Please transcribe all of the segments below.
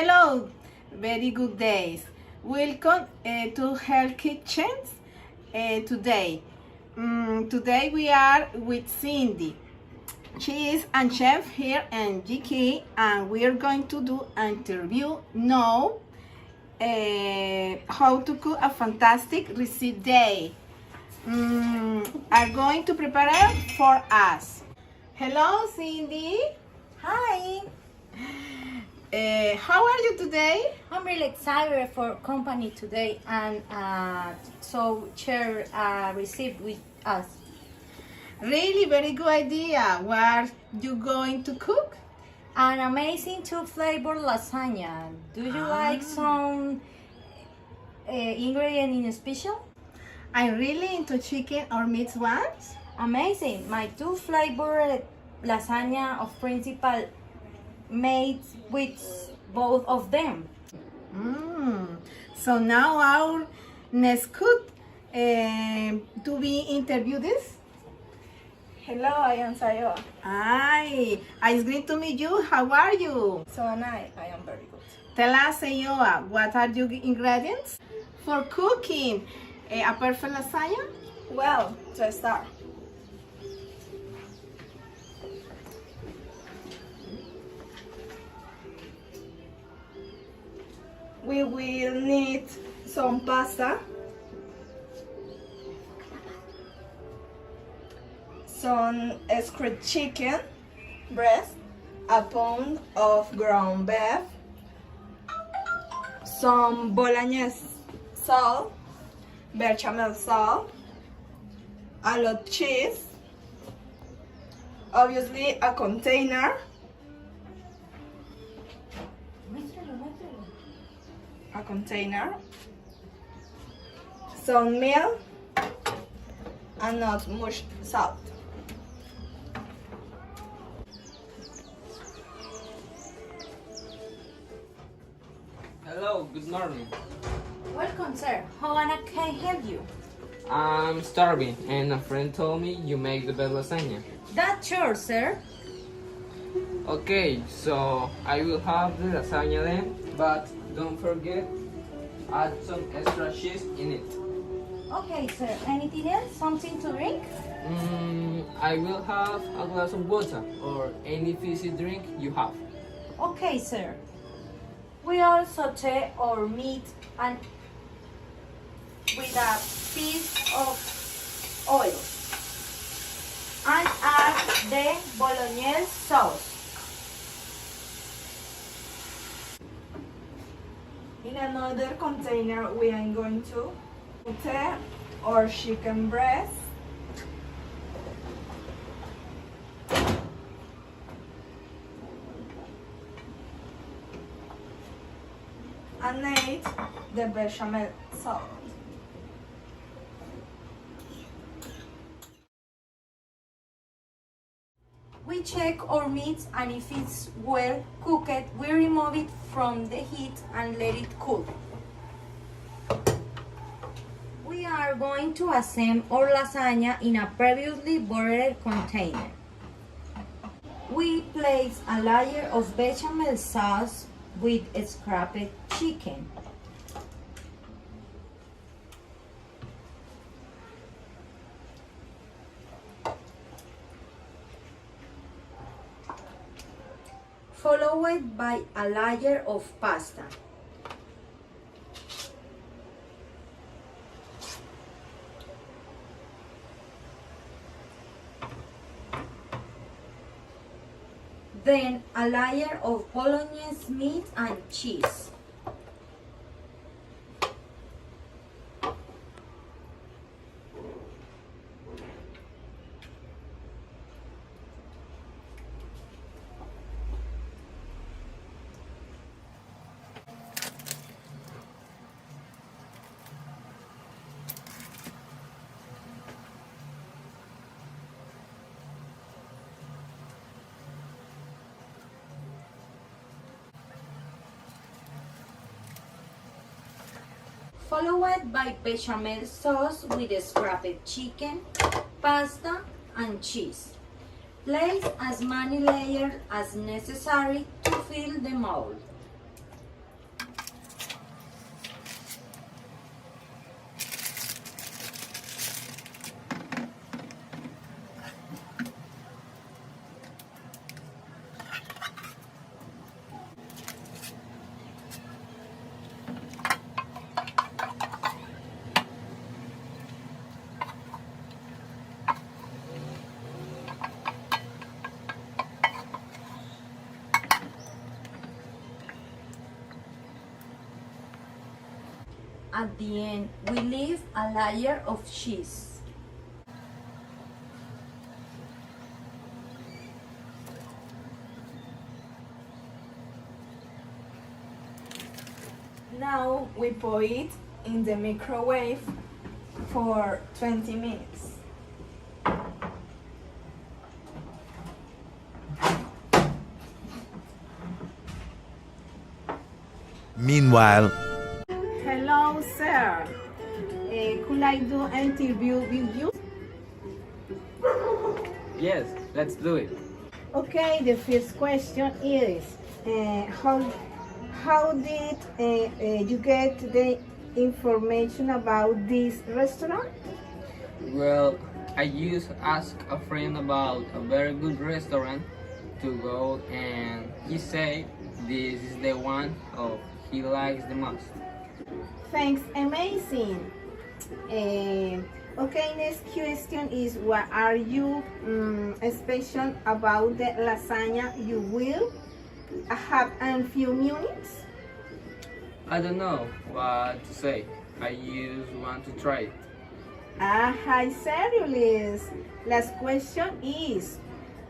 Hello, very good days. Welcome to Her Kitchens today. Today we are with Cindy. She is a chef here in GK, and we are going to do an interview now how to cook a fantastic recipe day. Are going to prepare it for us. Hello, Cindy. Hi, How are you today? I'm really excited for company today and so share a recipe with us. Really, very good idea. What are you going to cook? An amazing two-flavor lasagna. Do you like some ingredient in special? I'm really into chicken or meat ones. Amazing. My two-flavor lasagna of principal made with both of them. So now our next cook to be interviewed this. Hello, I am Sayo. Hi, it's great to meet you. How are you? So and I am very good. Tell us, Sayoa, what are your ingredients for cooking a perfect lasagna? Well, to start, we will need some pasta, some scratch chicken breast, a pound of ground beef, some bolognese sauce, bechamel sauce, a lot of cheese, obviously a container, some milk, and not much salt. Hello, good morning. Welcome, sir. How can I help you? I'm starving, and a friend told me you make the best lasagna. That's sure, sir. Okay, so I will have the lasagna then, but don't forget, add some extra cheese in it. Okay, sir. Anything else? Something to drink? I will have a glass of water or any fizzy drink you have. Okay, sir. We all saute our meat and with a piece of oil and add the bolognese sauce. In another container, we are going to put our chicken breast, and add the bechamel sauce. We check our meat, and if it's well cooked, we remove it from the heat and let it cool. We are going to assemble our lasagna in a previously buttered container. We place a layer of bechamel sauce with scrapped chicken. Followed by a layer of pasta. Then a layer of bolognese meat and cheese. Followed by bechamel sauce with scrapped chicken, pasta, and cheese. Place as many layers as necessary to fill the mold. At the end, we leave a layer of cheese. Now we put it in the microwave for 20 minutes. Meanwhile, Hello, sir. Could I do an interview with you? Yes, let's do it. Okay, the first question is how did you get the information about this restaurant? Well, I used to ask a friend about a very good restaurant to go, and he said this is the one he likes the most. Thanks, amazing. Okay, next question is what are you special about the lasagna you will have in few minutes? I don't know what to say. I just want to try it. Hi, serious. Last question is,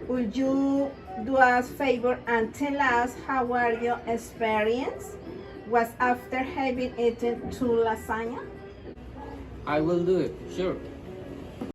would you do us a favor and tell us how are your experience was after having eaten two lasagna? I will do it, sure.